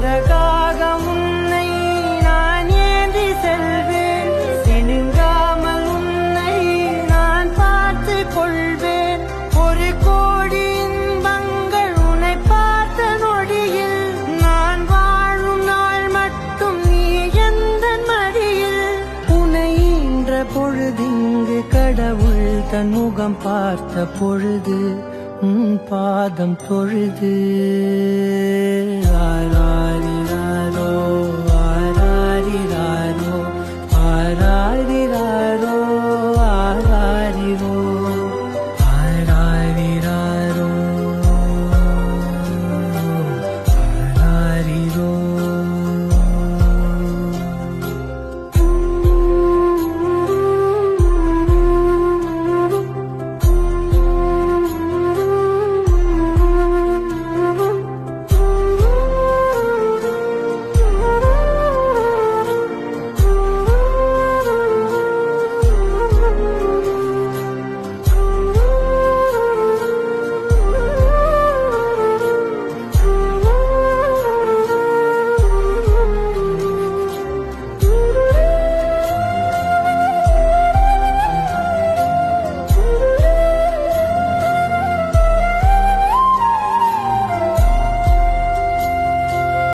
சிறகாக உன்னை நான் ஏந்தி செல்வேன், சினுங்காமல் உன்னை நான் பார்த்து கொள்வேன். ஒரு கோடி இன்பங்கள் உன்னை பார்த்த நொடியில், நான் வாழும் நாள் மட்டும் நீ எந்த மடியில். உன்னை ஈன்ற பொழுதிங்கு கடவுள் தன் முகம் பார்த்த பொழுது பாதம் தொழுது